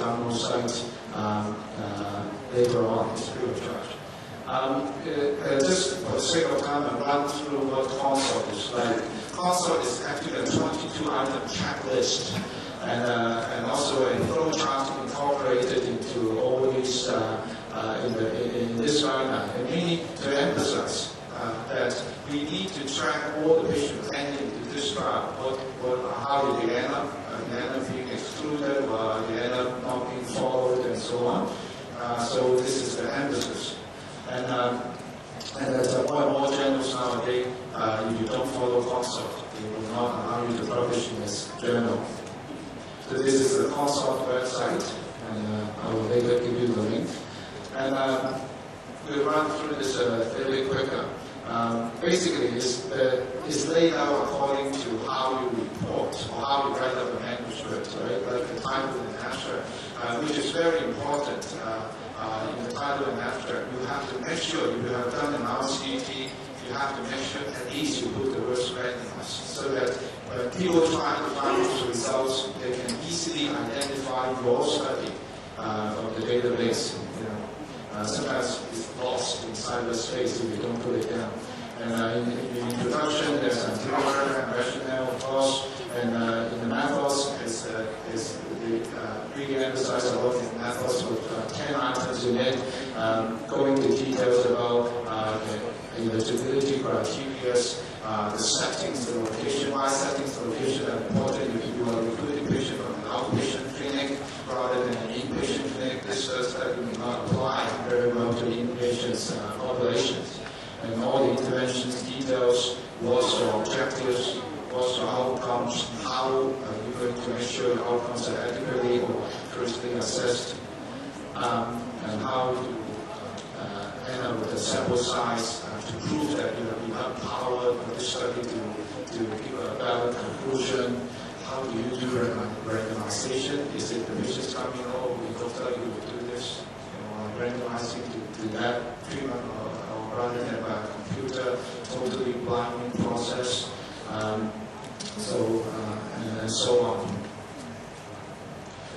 download site later on. It's free of charge. Just for the sake of time, I'll run through what consult is like. Consult is actually a 22-item checklist, and also a flowchart incorporated into all these in this lineup. And we need to emphasize that we need to track all the patients ending to this trial. How did they end up? They end up being excluded, or they end up not being followed, and so on. So this is the emphasis. And as more and more journals nowadays, if you don't follow consult, they will not allow you to publish in this journal. So this is the consult website, and I will later give you the link. And we'll run through this a little bit quicker. Basically, it's laid out according to how you report or how you write up a manuscript, right? Like the title and abstract, which is very important. In the title and abstract, you have to make sure if you have done an RCT, you have to make sure at least you put the words randomized, so that when people try to find those results, they can easily identify your study from the database. Sometimes it's lost in cyberspace if you don't put it down. And in the introduction, there's some theory and rationale, of course, and in the methods, is really emphasize a lot in methods with 10 items in it, going into details about the eligibility criteria, the settings, the location. Why settings, the location are important if you are recruiting patient from an outpatient clinic rather than an inpatient clinic. This study may not apply very well to inpatient populations. And all the interventions, details, what's your objectives, what's your outcomes, how are you going to make sure the outcomes are adequately or correctly assessed, and how to end up with a sample size to prove that you have enough power for this study to give a valid conclusion. How do you do randomization? Is it the patients coming, we don't tell you to do this, randomizing to that treatment, or rather than by a computer, totally blinding process, and so on.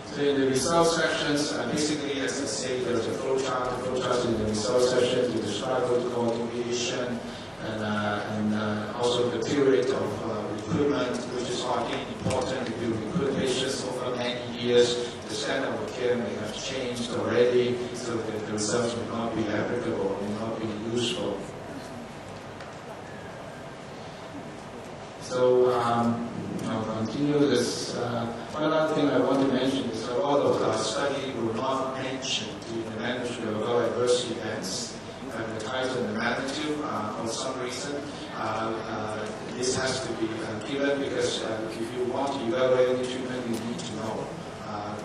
So in the results sections, basically, as I say, there's a flowchart. The flowchart in the results section to describe protocol deviation and also the period of recruitment, which is again important. If you recruit patients over many years, the standard of care may have changed already, so that the results may not be applicable, may not be useful. So I'll continue this. One other thing I want to mention is a lot of our study will not mention in the manuscript about adverse events and the types and the magnitude. For some reason, this has to be given because if you want to evaluate the treatment, you need to know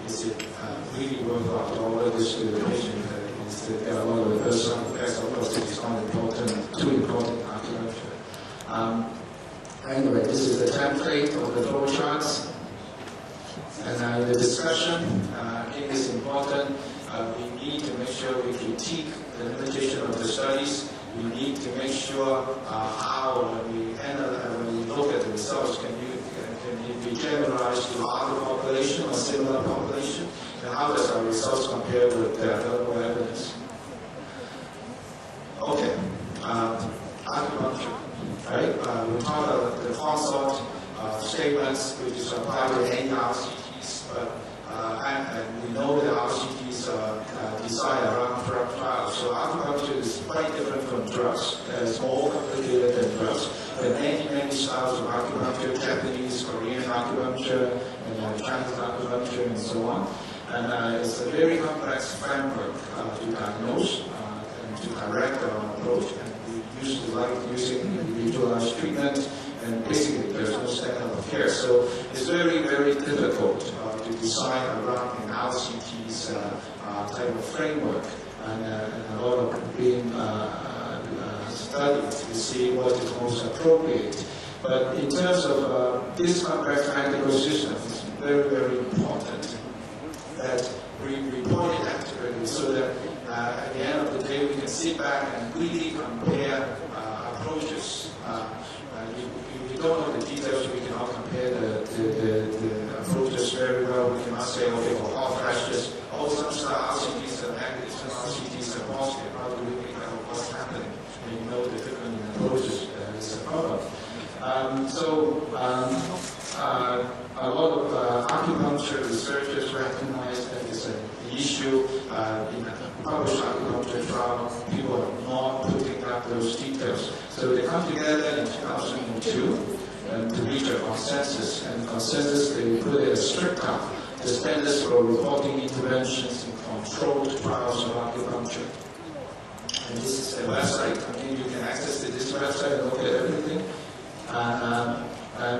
is it really worthwhile to order this to the patient. There are a lot of adverse effects. Of course, it is not important, too important acupuncture. Anyway, this is the template of the flow charts. And the discussion, again, is important. We need to make sure we critique the limitation of the studies. We need to make sure how, when we look at the results, can it be generalized to other population or similar population? And how does our results compare with the available evidence? Okay, acupuncture. Right? We talk about the consult statements, which is applied to any RCTs, but and we know that RCTs are designed around drug trials. So acupuncture is quite different from drugs. It's more complicated than drugs. There are many styles of acupuncture: Japanese, Korean acupuncture, and Chinese acupuncture, and so on. And it's a very complex framework to diagnose and to correct our approach. Used to like using individualized treatment, and basically there's no standard of care. So it's very difficult to design around an RCT's type of framework, and a lot of being studied to see what is most appropriate. But in terms of this complex medical system, it's very important that we report it accurately so that at the end of the day, we can sit back and really compare approaches. If we don't know the details, we cannot compare the approaches very well. We cannot say, okay, for hot flashes, issue in a published acupuncture trial, people are not putting up those details. So they come together in 2002 to reach a consensus. And consensus, they put it as stricter, the standards for reporting interventions in controlled trials of acupuncture. And this is a website. I mean, you can access this website and look at everything.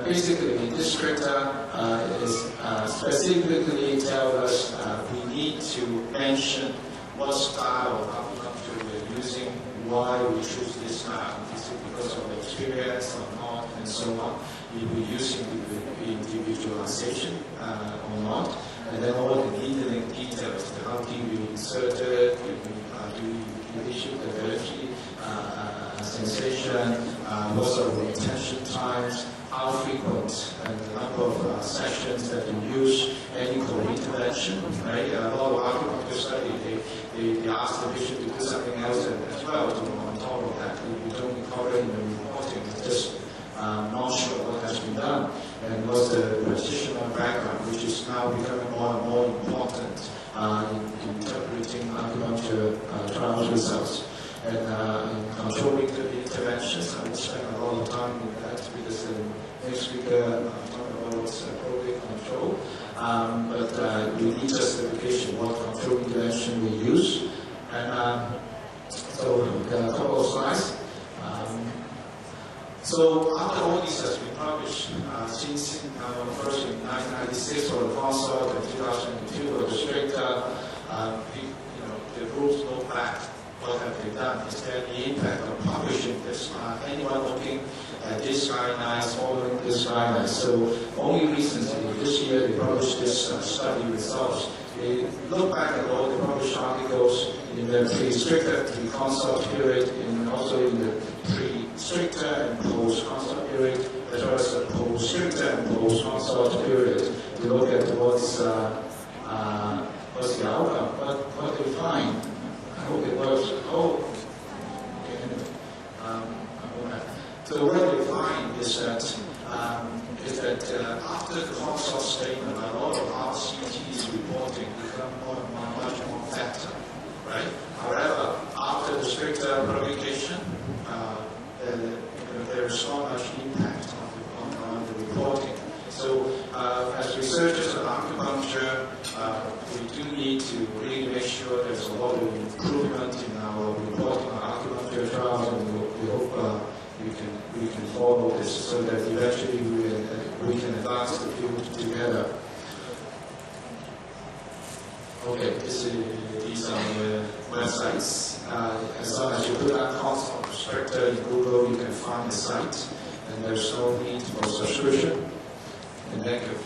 Basically, this stricter is specifically tell us we need to mention what style of acupuncture we're using, why we choose this style. Is it because of experience or not, and so on. If we're using individualization or not, and then all the needling details, how do you insert it, do you issue the therapy, sensation, what sort of retention times, how frequent, and the number of sessions that you use, any co-intervention, right? A lot of acupuncture study, they ask the patient to do something else as well on top of that. We don't record in the reporting, it's just not sure what has been done, and what's the practitioner background, which is now becoming more and more important in interpreting acupuncture trials results. And in controlling the interventions, I will spend a lot of time with that because the next speaker talked about what's appropriate control. But we need justification what control intervention we use. And so a couple of slides. So after all this has been published, since first in 1996 for the consult and 2002 for the stricter, the rules look back. What have they done? Is there any impact of publishing this? Anyone looking at this guidelines, following this guidelines? So only recently, this year, they published this study results. They look back at all the published articles in the pre-stricter, pre-consult period, and also in the pre-stricter and post-consult period, as well as the post-stricter and post-consult period, to look at what's the outcome, what they find. I hope it works. So what they find is that after the consult statement, a lot of RCTs reporting become much more better, right? However, after the stricter publication, there is not much impact on the reporting. So as researchers of acupuncture, we do need to really make sure there's a lot of improvement in our reporting on acupuncture trials, and we hope we can follow this so that eventually we can advance the field together. Okay, these are the websites. As long as you put that consult stricter in Google, you can find the site, and there's no need for subscription. And thank you.